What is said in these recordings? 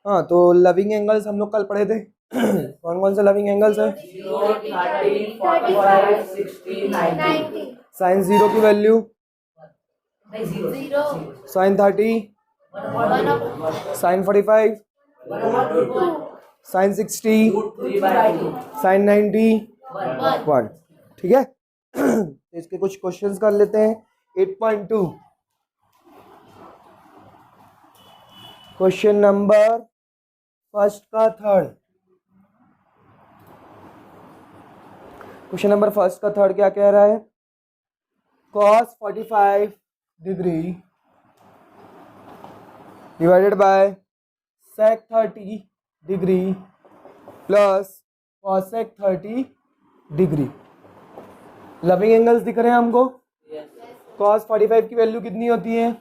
हाँ, तो loving angles हम लोग कल पढ़े थे। कौन कौन से लविंग एंगल्स है? 0, 30, 45, 60, 90। साइन 0 की वैल्यू, साइन 30, साइन 45, साइन 60, साइन 90, 1। ठीक है। इसके कुछ क्वेश्चंस कर लेते हैं। 8.2 क्वेश्चन नंबर फर्स्ट का थर्ड। क्वेश्चन नंबर फर्स्ट का थर्ड क्या कह रहा है? cos 45 degree divided by sec 30 degree plus cosec 30 degree. Loving angles दिख रहे हैं हमको। cos 45 की वैल्यू कितनी होती है?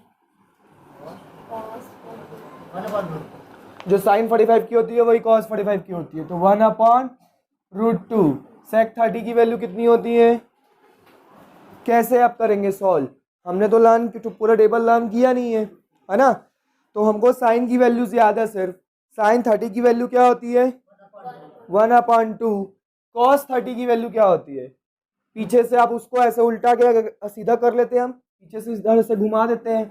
जो sin 45 की होती है वही cos 45 की होती है, तो 1/√2। sec 30 की वैल्यू कितनी होती है? कैसे आप करेंगे सॉल्व? हमने तो लर्न पूरा टेबल लर्न किया नहीं है ना। तो हमको साइन की वैल्यूज याद है सिर्फ। साइन 30 की वैल्यू क्या होती है? 1/2। cos 30 की वैल्यू क्या होती है? पीछे से आप उसको ऐसे उल्टा के सीधा कर लेते हैं, हम पीछे से इधर से घुमा देते हैं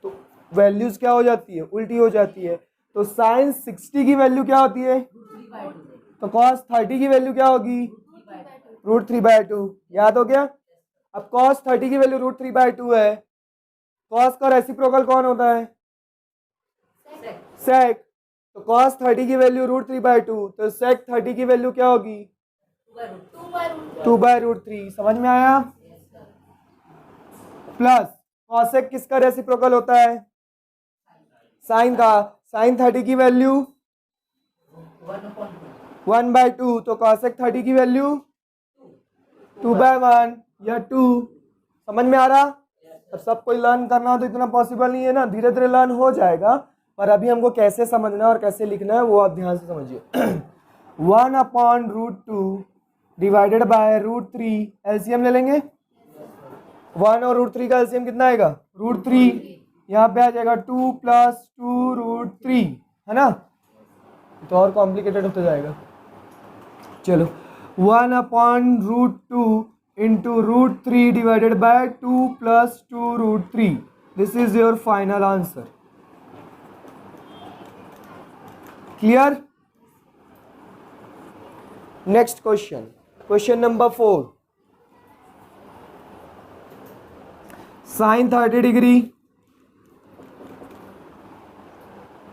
तो वैल्यूज क्या हो जाती है? उल्टी हो जाती है। तो साइन 60 की वैल्यू क्या होती है? तो cos 30 की वैल्यू क्या होगी? √3/2। याद हो गया? अब cos 30 की वैल्यू √3/2 है। cos का रेसिप्रोकल कौन होता है? sec। तो cos 30 की वैल्यू √3/2, तो sec 30 की वैल्यू क्या होगी? 2/√3। समझ में आया? प्लस cosec किसका रेसिप्रोकल होता है? साइन का। साइन 30 की वैल्यू 1/2, तो cosec 30 की वैल्यू 2/1 या 2। समझ में आ रहा? अब सब कोई लर्न करना हो तो इतना पॉसिबल नहीं है ना, धीरे धीरे लर्न हो जाएगा, पर अभी हमको कैसे समझना है और कैसे लिखना है वो आप ध्यान से समझिए। 1/√2 डिवाइडेड बाय √3। एलसीएम ले लेंगे। 1 और √3 का एलसीएम कितना आएगा? √3। यहाँ पे आ जाएगा 2 + 2√3, है ना। तो और कॉम्प्लिकेटेड होता जाएगा। चलो 1/√2 into √3 divided by 2 + 2√3. This is your final answer. Clear? Next question. Question number 4. Sin 30 degree,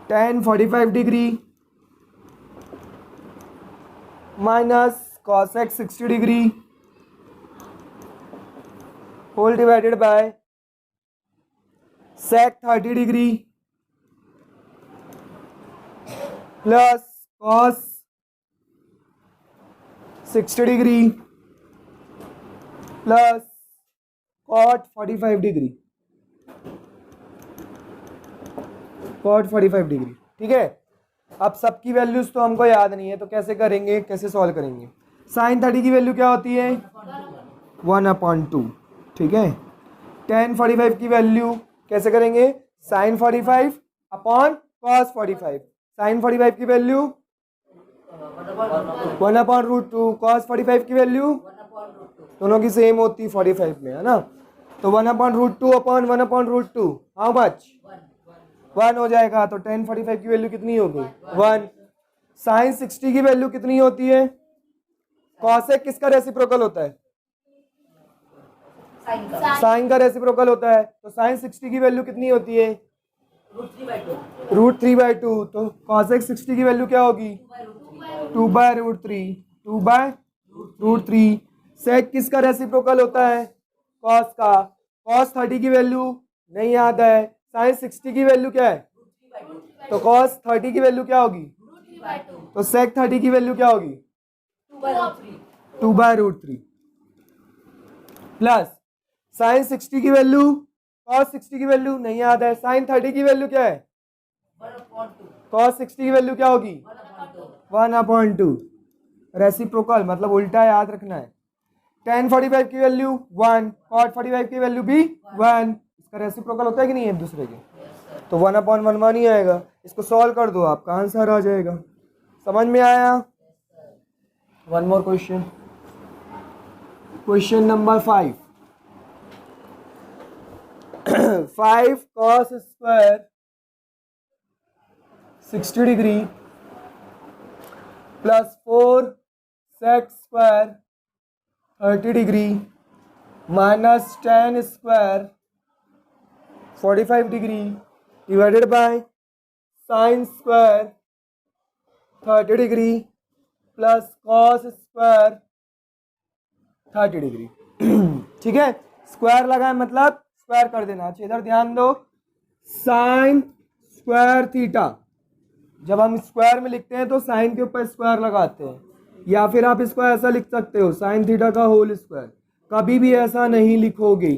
tan 45 degree minus cosec 60 degree whole divided by sec 30 degree plus cos 60 degree plus cot 45 degree। cot 45 degree. ठीक है। अब सबकी values तो हमको याद नहीं है, तो कैसे करेंगे, कैसे सॉल्व करेंगे? साइन 30 की वैल्यू क्या होती है? 1/2। ठीक है। tan 45 की वैल्यू कैसे करेंगे? Sign 45 upon cos 45। साइन 45 की वैल्यू 1/√2। cos 45 की वैल्यू दोनों की सेम होती 45 में, है ना। तो 1/√2 अपॉन 1/√2 हाउ मच? 1 हो जाएगा। तो tan 45 की वैल्यू कितनी होगी? 1। साइन 60 की वैल्यू कितनी होती है? cosec किसका रेसिप्रोकल होता है? साइन का रेसिप्रोकल होता है। तो साइन 60 की वैल्यू कितनी होती है? √3/2। तो cosec 60 की वैल्यू क्या होगी? 2/√3। 2/√3। sec किसका रेसिप्रोकल होता है? cos का। cos 30 की वैल्यू नहीं याद है। साइन 60 की वैल्यू क्या है? तो cos 30 की वैल्यू क्या होगी? तो sec 30 की वैल्यू क्या होगी? 2/√3 प्लस साइन 60 की वैल्यू, cos 60 की वैल्यू नहीं याद है। साइन 30 की वैल्यू क्या है? cos 60 की वैल्यू क्या होगी? 1/2। रेसिप्रोकल मतलब उल्टा याद रखना है। tan 45 की वैल्यू 1, cot 45 की वैल्यू भी 1। इसका रेसिप्रोकल होता है कि नहीं है एक दूसरे के? तो 1/1 1 ही आएगा। इसको सॉल्व कर दो, आपका आंसर आ जाएगा। समझ में आया? One more question, question number 5। 5 cos square 60 degree plus 4 sec square 30 degree minus 10 square 45 degree divided by sine square 30 degree plus cos square 30 degree. ठीक है, स्क्वायर लगा है मतलब स्क्वायर कर देना। अच्छा इधर ध्यान दो, साइन स्क्वायर थीटा, जब हम स्क्वायर में लिखते हैं तो साइन के ऊपर स्क्वायर लगाते हैं, या फिर आप इसको ऐसा लिख सकते हो साइन थीटा का होल स्क्वायर। कभी भी ऐसा नहीं लिखोगे,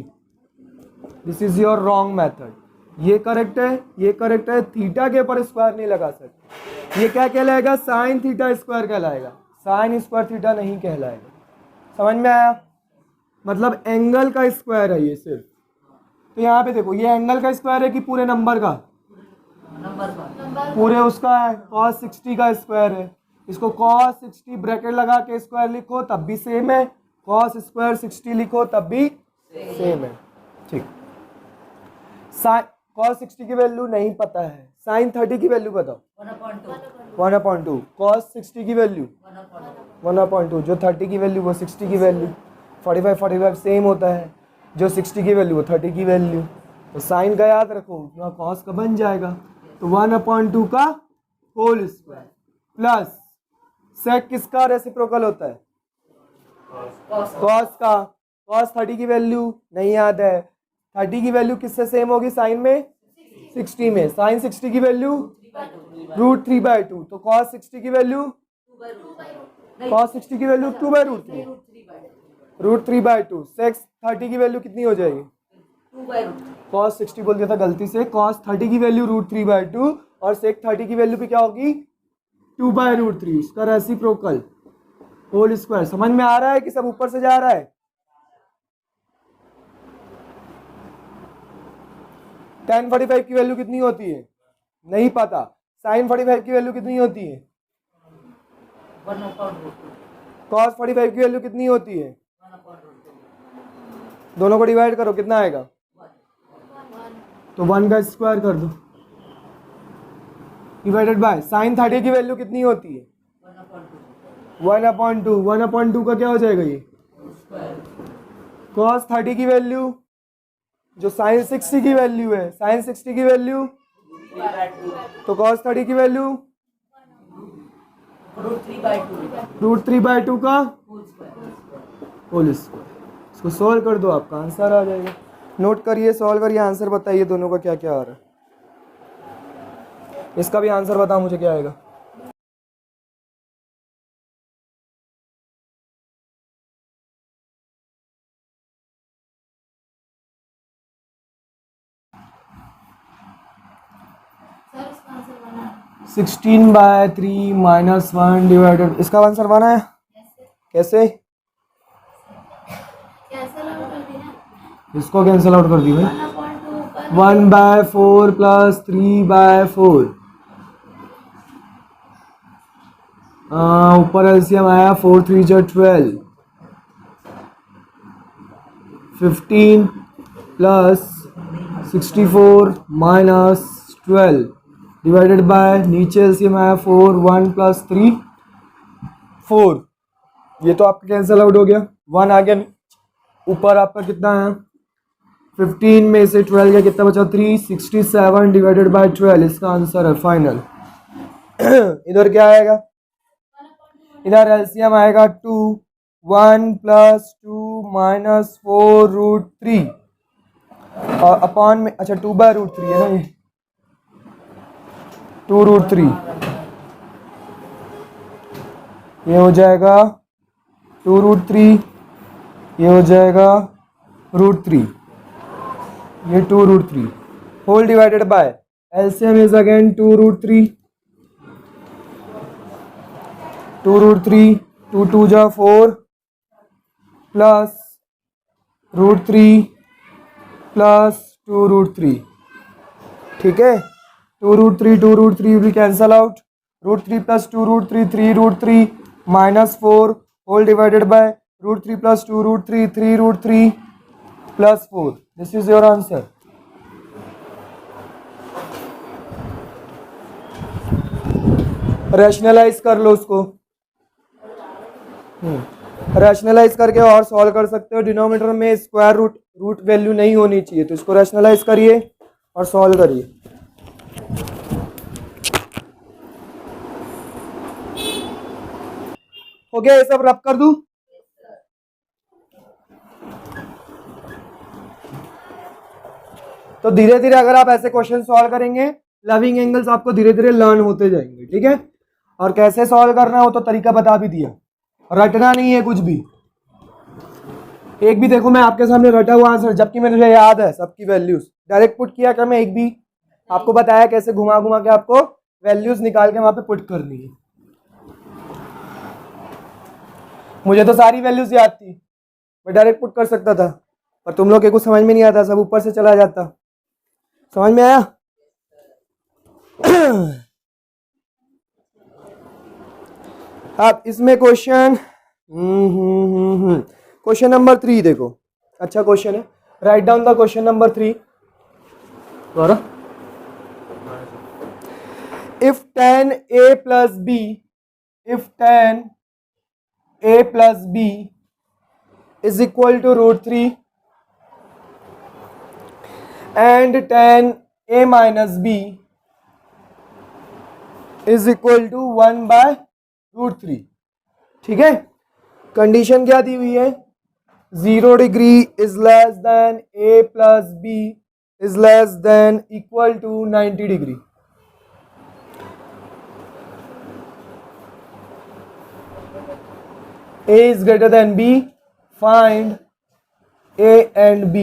this is your wrong method. ये करेक्ट है, ये करेक्ट है, थीटा के ऊपर स्क्वायर नहीं लगा सकते। ये क्या कहलाएगा? साइन थीटा स्क्वायर कहलाएगा, साइन स्क्वायर थीटा नहीं कहलाएगा। समझ में आया? मतलब एंगल का स्क्वायर है ये सिर्फ। तो यहाँ पे देखो, ये एंगल का स्क्वायर है कि पूरे नंबर का? पूरे उसका है, cos 60 का स्क्वायर है। इसको cos 60 ब्रैकेट लगा के स्क्वायर लिखो तब भी सेम है, cos स्क्वायर 60 लिखो तब भी सेम है। ठीक, cos 60 की वैल्यू नहीं पता है, sin 30 की वैल्यू बताओ। 1/2। cos 60 की वैल्यू 1/2, जो 30 की वैल्यू वो 60 की वैल्यू, 45 सेम होता है, जो 60 की वैल्यू वो 30 की वैल्यू। तो साइन का याद रखो, कॉस का बन जाएगा। तो 1/2 का होल स्क्वायर प्लस सेक किसका रेसिप्रोकल होता है? कॉस का। कॉस 30 की वैल्यू नहीं याद है, 30 की वैल्यू किससे सेम होगी? साइन में 60 में। साइन 60 की वैल्यू √3/2, तो कॉस 60 की वैल्यू 2/√3, √3/2। सेक 30 की वैल्यू कितनी हो जाएगी? cos 60 बोल दिया था गलती से, cos 30 की वैल्यू √3/2 और sec 30 की वैल्यू भी क्या होगी? 2/√3, इसका रेसिप्रोकल होल स्क्वायर। समझ में आ रहा है कि सब ऊपर से जा रहा है? tan 45 की वैल्यू कितनी होती है? नहीं पता। sin 45 की वैल्यू कितनी होती है? cos 45 की वैल्यू कितनी होती है? दोनों को डिवाइड करो, कितना आएगा? तो 1 का स्क्वायर कर दो डिवाइडेड बाय साइन 30 की वैल्यू कितनी होती है? 1/2। 1/2 का क्या हो जाएगा? ये cos 30 की वैल्यू जो साइन 60 की वैल्यू है, साइन 60 की वैल्यू, तो cos 30 की वैल्यू √3/2 का होल स्क्वायर। इसको सॉल्व कर दो, आपका आंसर आ जाएगा। नोट करिए, सॉल्व करिए, आंसर बताइए दोनों का क्या क्या आ रहा है। इसका भी आंसर बताओ मुझे क्या आएगा। सर 16/3 -1 डिवाइडेड, इसका आंसर बना है कैसे? इसको कैंसिल आउट कर दी भाई। 1/4 प्लस 3/4, ऊपर एलसीएम आया 4 3 जा 12, 15 प्लस 64 माइनस 12 डिवाइडेड बाय, नीचे एलसीएम आया 4 1 प्लस 3 4। ये तो आपका कैंसिल आउट हो गया, 1 आ गया। ऊपर आपका कितना है? 15 में से 12 का कितना बचा? 3, 67 डिवाइडेड बाय 12, इसका आंसर है फाइनल। इधर क्या आएगा? इधर एलसीएम आएगा 2, 1 प्लस 2 माइनस 4√3 और अपॉन में, अच्छा 2/√3 है ना ये, 2√3, ये हो जाएगा 2√3, ये हो जाएगा √3, ये 2√3 whole divided by LCM is again 2√3, 2√3, 2 2 जा 4 प्लस √3 प्लस 2√3। ठीक है, 2√3 will cancel out. √3 plus 2√3 3√3 minus 4 whole divided by √3 plus 2√3 3√3 plus 4. This is your answer. Rationalise कर लो उसको, रैशनलाइज करके और सॉल्व कर सकते हो। डिनोमिनेटर में स्क्वायर रूट वैल्यू नहीं होनी चाहिए, तो इसको रैशनलाइज करिए और सॉल्व करिए। हो गया, ये सब रब कर दूं? तो धीरे धीरे अगर आप ऐसे क्वेश्चन सॉल्व करेंगे, लविंग एंगल्स आपको धीरे धीरे लर्न होते जाएंगे, ठीक है। और कैसे सॉल्व करना हो तो तरीका बता भी दिया, रटना नहीं है कुछ भी। एक भी देखो मैं आपके सामने रटा हुआ आंसर, जबकि मुझे याद है सबकी वैल्यूज, डायरेक्ट पुट किया क्या मैं? एक भी आपको बताया कैसे घुमा घुमा के आपको वैल्यूज निकाल के वहां पे पुट करनी है। मुझे तो सारी वैल्यूज याद थी, मैं डायरेक्ट पुट कर सकता था, पर तुम लोग के कुछ समझ में नहीं आता, सब ऊपर से चला जाता। समझ में आया? अब इसमें क्वेश्चन क्वेश्चन नंबर 3 देखो, अच्छा क्वेश्चन है। Write down the question number 3। If tan a plus b, if tan a plus b is equal to √3 and tan a minus b is equal to 1/√3, ठीक है। कंडीशन क्या दी हुई है? 0 degree is less than a plus b is less than equal to 90 degree. a is greater than b, find a and b.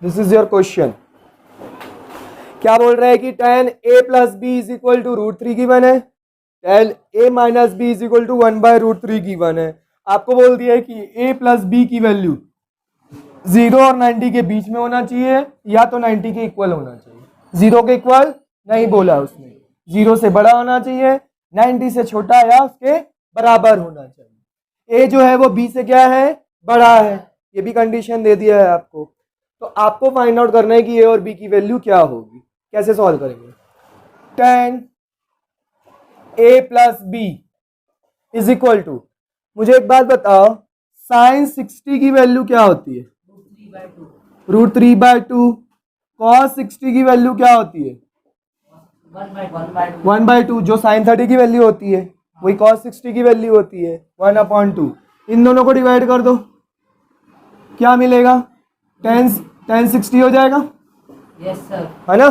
This is your question. क्या बोल रहा है कि tan a plus b is equal to √3 given है, tan a minus b is equal to 1/√3 given है। आपको बोल दिया है कि a प्लस b की वैल्यू 0 और 90 के बीच में होना चाहिए, या तो 90 के इक्वल होना चाहिए। 0 के इक्वल नहीं बोला उसने, 0 से बड़ा होना चाहिए, 90 से छोटा या उसके बराबर होना चाहिए। a जो है वो b से क्या है? बड़ा है, ये भी कंडीशन दे दिया है आपको। तो आपको फाइंड आउट करना है कि a और b की वैल्यू क्या होगी। कैसे सॉल्व करेंगे? tan a plus b is equal to, मुझे एक बात बताओ, साइन 60 की वैल्यू क्या होती है? √3/2। cos 60 की वैल्यू क्या होती है? 1/2। जो साइन 30 की वैल्यू होती है वही cos 60 की वैल्यू होती है, 1/2। इन दोनों को डिवाइड कर दो, क्या मिलेगा? tan 60 हो जाएगा, यस सर, है ना।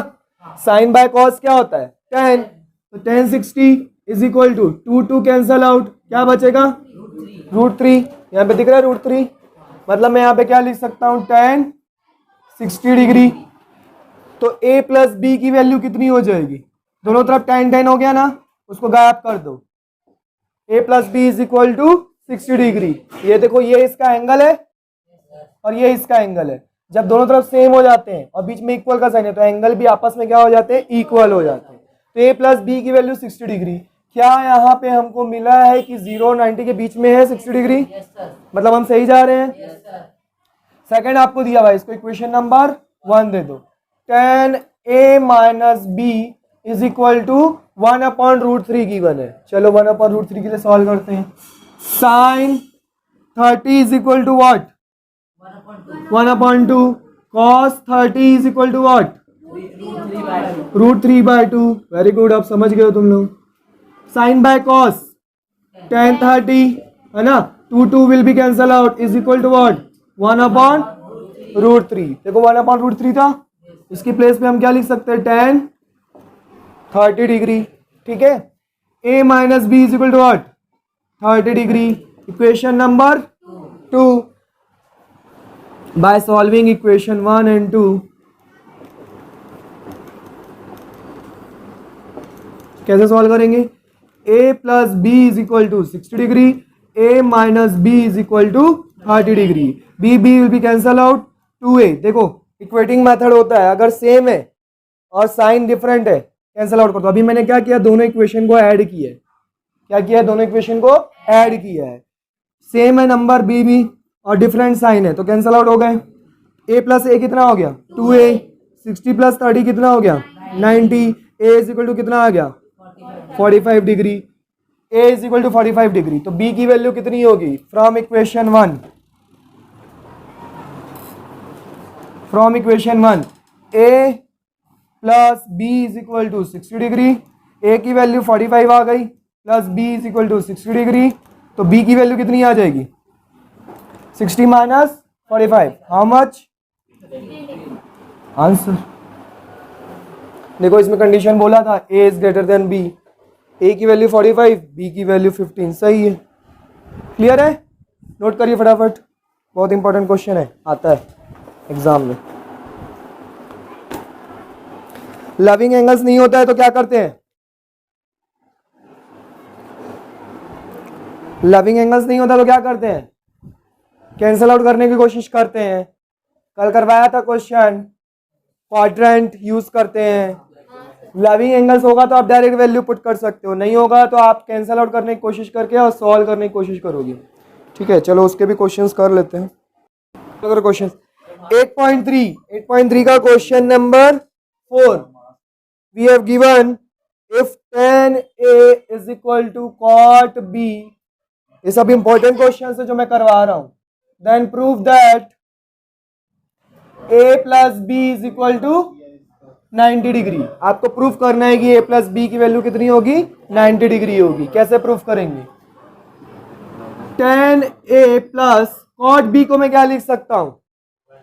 साइन बाय cos क्या होता है? tan। तो tan 60 is equal to 2 cancel out, क्या बचेगा? √3। यहाँ पे दिख रहा है √3, मतलब मैं यहाँ पे क्या लिख सकता हूँ? tan 60 degree. तो a प्लस b की वैल्यू कितनी हो जाएगी? दोनों तरफ tan हो गया ना, उसको गायब कर दो। a plus b is equal to 60 degree. ये देखो, ये इसका एंगल है और ये इसका एंगल है। जब दोनों तरफ सेम हो जाते हैं और बीच में इक्वल का साइन है, तो एंगल भी आपस में क्या हो जाते हैं? इक्वल हो जाते हैं। तो a प्लस b की वैल्यू 60 डिग्री। क्या यहाँ पे हमको मिला है कि 0 और 90 के बीच में है 60 डिग्री? यस सर, मतलब हम सही जा रहे हैं। Yes sir. सेकंड आपको दिया हुआ है, इसको इक्वेशन नंबर 1 दे दो। tan a minus b is equal to 1/√3 given है। चलो 1/√3 के लिए सॉल्व करते हैं। Sine 30 is equal to what? 1/2। cos 30 is equal to what? √3/2। Very good, आप समझ गए हो तुम लोग। साइन बाय cos tan 30, है ना, 2 will be cancel out, is equal to what? 1/√3। देखो 1/√3 था, इसकी प्लेस पे हम क्या लिख सकते हैं? tan 30 डिग्री, ठीक है। a minus b is equal to what? 30 degree. Equation number 2। By solving equation 1 and 2, कैसे सॉल्व करेंगे? a plus b is equal to 60 degree, a minus b is equal to 30 degree. b will be cancel out, 2a। देखो equating method होता है, अगर same है और sign different है cancel out कर दो। अभी मैंने क्या किया, दोनों इक्वेशन को ऐड किया है। क्या किया है, दोनों इक्वेशन को ऐड किया है। सेम है नंबर बी भी और डिफरेंट साइन है तो कैंसिल आउट हो गए। a प्लस ए कितना हो गया 2a, 60 प्लस 30 कितना हो गया 90, a इज इक्वल टू कितना आ गया 45 degree, a is equal to 45 degree. तो b की वैल्यू कितनी होगी from equation 1, from equation 1 a plus b is equal to 60 degree, a की वैल्यू 45 आ गई plus b is equal to 60 degree. तो b की वैल्यू कितनी आ जाएगी 60 माइनस 45, हाउ मच आंसर। देखो इसमें कंडीशन बोला था a is greater than b, a की वैल्यू 45, b की वैल्यू 15, सही है। क्लियर है, नोट करिए फटाफट, बहुत इंपॉर्टेंट क्वेश्चन है, आता है एग्जाम में। लविंग एंगल्स नहीं होता है तो क्या करते हैं, लविंग एंगल्स नहीं होता तो क्या करते हैं, कैंसिल आउट करने की कोशिश करते हैं। कल करवाया था क्वेश्चन, क्वाड्रेंट यूज करते हैं। लविंग एंगल्स होगा तो आप डायरेक्ट वैल्यू पुट कर सकते हो, नहीं होगा तो आप कैंसिल आउट करने की कोशिश करके और सॉल्व करने की कोशिश करोगे। ठीक है, चलो उसके भी क्वेश्चंस कर लेते हैं। अगर क्वेश्चन 8.3 का question number 4, we have given if tan A is equal to cot B, ये सब इंपॉर्टेंट क्वेश्चन है जो मैं करवा रहा हूं। Then prove that A plus B is equal to 90 डिग्री। आपको प्रूफ करना है कि a प्लस बी की वैल्यू कितनी होगी 90 डिग्री होगी। कैसे प्रूफ करेंगे, tan A plus cot B को मैं क्या लिख सकता हूं,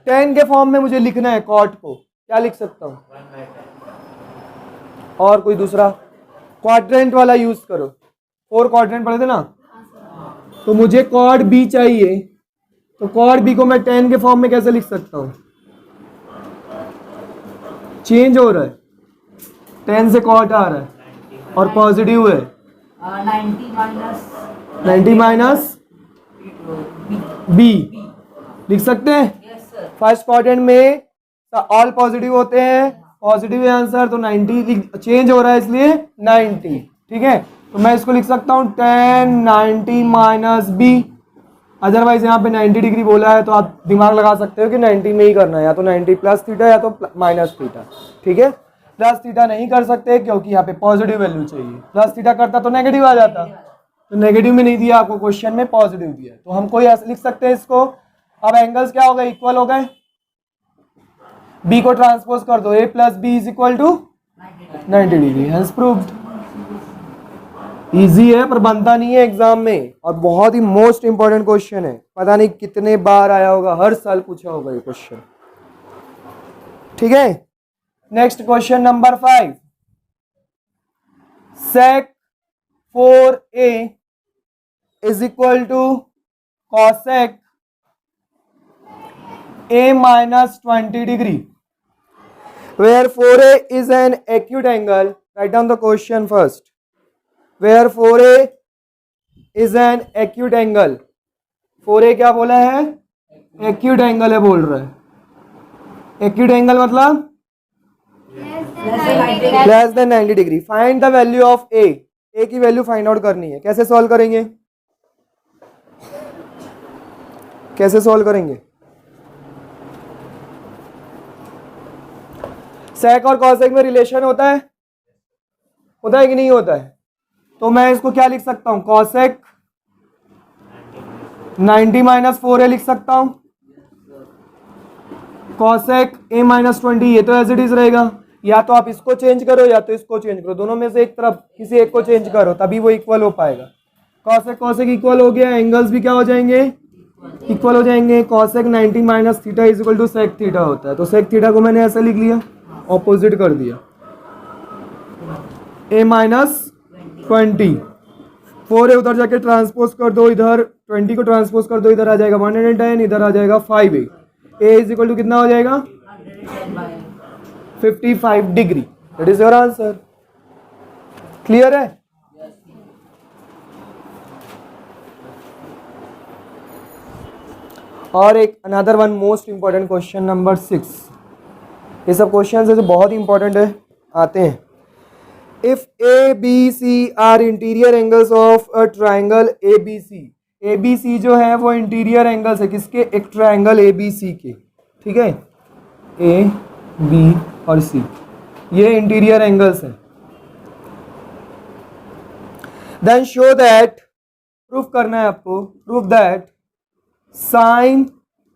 tan के फॉर्म में मुझे लिखना है, cot को क्या लिख सकता हूं, और कोई दूसरा क्वाड्रेंट वाला यूज करो, 4 क्वाड्रेंट पढ़े थे ना, तो मुझे cot B चाहिए, तो cot B को मैं tan के फॉर्म में कैसे लिख सकता हूं, चेंज हो रहा है, 10 से cot आ रहा है और पॉजिटिव है 90 माइनस बी लिख सकते हैं। फर्स्ट क्वाड्रेंट में ऑल पॉजिटिव होते हैं, पॉजिटिव आंसर, तो 90 चेंज हो रहा है इसलिए 90। ठीक है, तो मैं इसको लिख सकता हूं 10 90 माइनस बी। अदरवाइज यहाँ पे 90 डिग्री बोला है तो आप दिमाग लगा सकते हो कि 90 में ही करना है, या तो 90 प्लस थीटा या तो माइनस थीटा। ठीक है, प्लस थीटा नहीं कर सकते क्योंकि यहाँ पे पॉजिटिव वैल्यू चाहिए, प्लस थीटा करता तो नेगेटिव आ जाता, तो नेगेटिव में नहीं दिया आपको क्वेश्चन में, पॉजिटिव दिया, तो हम कोई ऐसे लिख सकते हैं इसको। अब एंगल्स क्या हो गए, इक्वल हो गए, बी को ट्रांसपोज कर दो, A plus B is equal to 90 degree, hence proved. Easy है पर बनता नहीं है एग्जाम में, और बहुत ही मोस्ट इंपॉर्टेंट क्वेश्चन है, पता नहीं कितने बार आया होगा, हर साल पूछा होगा ये क्वेश्चन। ठीक है, next question number 5, sec 4a is equal to cosec a minus 20 degree, where 4a is an acute angle. Write down the question first. Where 4a is an acute angle. 4a क्या बोला है, acute angle है बोल रहा है। acute angle मतलब less than 90 degree. Find the value of a, a की value find out करनी है। कैसे सॉल्व करेंगे, कैसे सॉल्व करेंगे, sec और cosec में रिलेशन होता है कि नहीं होता है, तो मैं इसको क्या लिख सकता हूं, cosec 90 माइनस 4a लिख सकता हूं, cosec a माइनस 20, ये तो एज इट इज रहेगा, या तो आप इसको चेंज करो या तो इसको चेंज करो, दोनों में से एक तरफ किसी एक को चेंज करो तभी वो इक्वल हो पाएगा। cosec cosec इक्वल हो गया, एंगल्स भी क्या हो जाएंगे, इक्वल हो जाएंगे। cosec 90 minus theta is equal to sec theta होता है, तो sec थीटा को मैंने ऐसा लिख लिया, ऑपोजिट कर दिया, a माइनस 20, 4a उधर जाके ट्रांसपोज कर दो, इधर 20 को ट्रांसपोज कर दो, इधर आ जाएगा 110, इधर आ जाएगा 5a, a is equal to कितना हो जाएगा 55 degree. That is your answer. Clear है, और एक another one most important question number 6, ये सब क्वेश्चन है जो बहुत इंपॉर्टेंट है, आते हैं। If A B C are interior angles of a triangle A B C, A B C जो है वो इंटीरियर एंगल्स है किसके, एक ट्राइंगल ए बी सी के, ठीक है, ए बी और सी ये इंटीरियर एंगल्स हैं। देन शो दैट, प्रूफ करना है आपको, proof that sine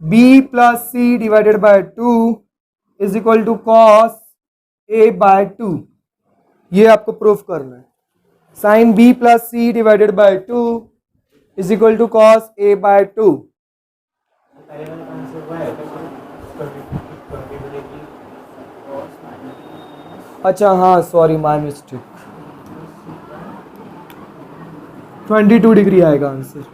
B plus C divided by 2 is equal to cos A by 2, ये आपको प्रूफ करना है। Sine B plus C divided by 2 is equal to cos A by 2। अच्छा हाँ sorry my mistake, 22 degree आएगा answer.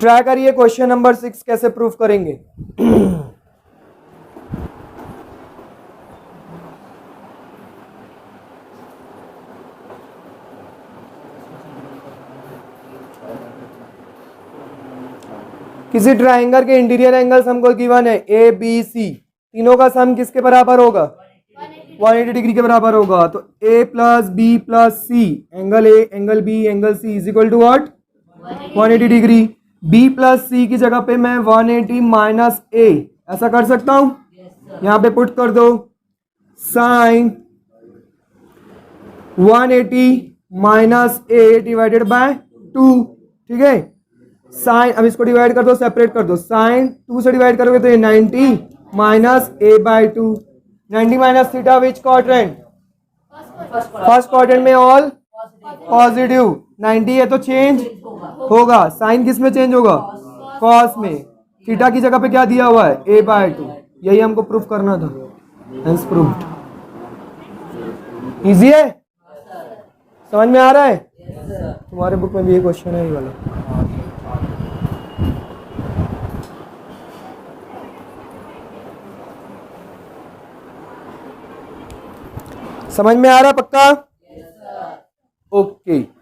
Try करिए question number 6 कैसे proof करेंगे। किसी ट्राइंगल के इंटीरियर एंगल्स हमको गिवन है ए बी सी, तीनों का सम किसके बराबर होगा, 180 डिग्री के बराबर होगा। तो A plus B plus C, angle A angle B angle C is equal to what, 180 degree. B plus C की जगह पे मैं 180 माइनस ए ऐसा कर सकता हूं, यहां पे पुट कर दो sine 180 minus A divided by 2, ठीक है। साइन, अब इसको डिवाइड कर दो, सेपरेट कर दो, साइन 2 से डिवाइड करोगे तो ये 90 minus A by 2, 90 minus theta which quadrant, first quadrant में ऑल पॉजिटिव, 90 है तो चेंज होगा, साइन किस में चेंज होगा, कॉस में, थीटा की जगह पे क्या दिया हुआ है, ए बाय 2, यही हमको प्रूफ करना था, हेंस प्रूव्ड। इजी है, समझ में आ रहा है, तुम्हारे बुक में भी ये क्वेश्चन है ये वाला। समझ में आ रहा पक्का, ओके।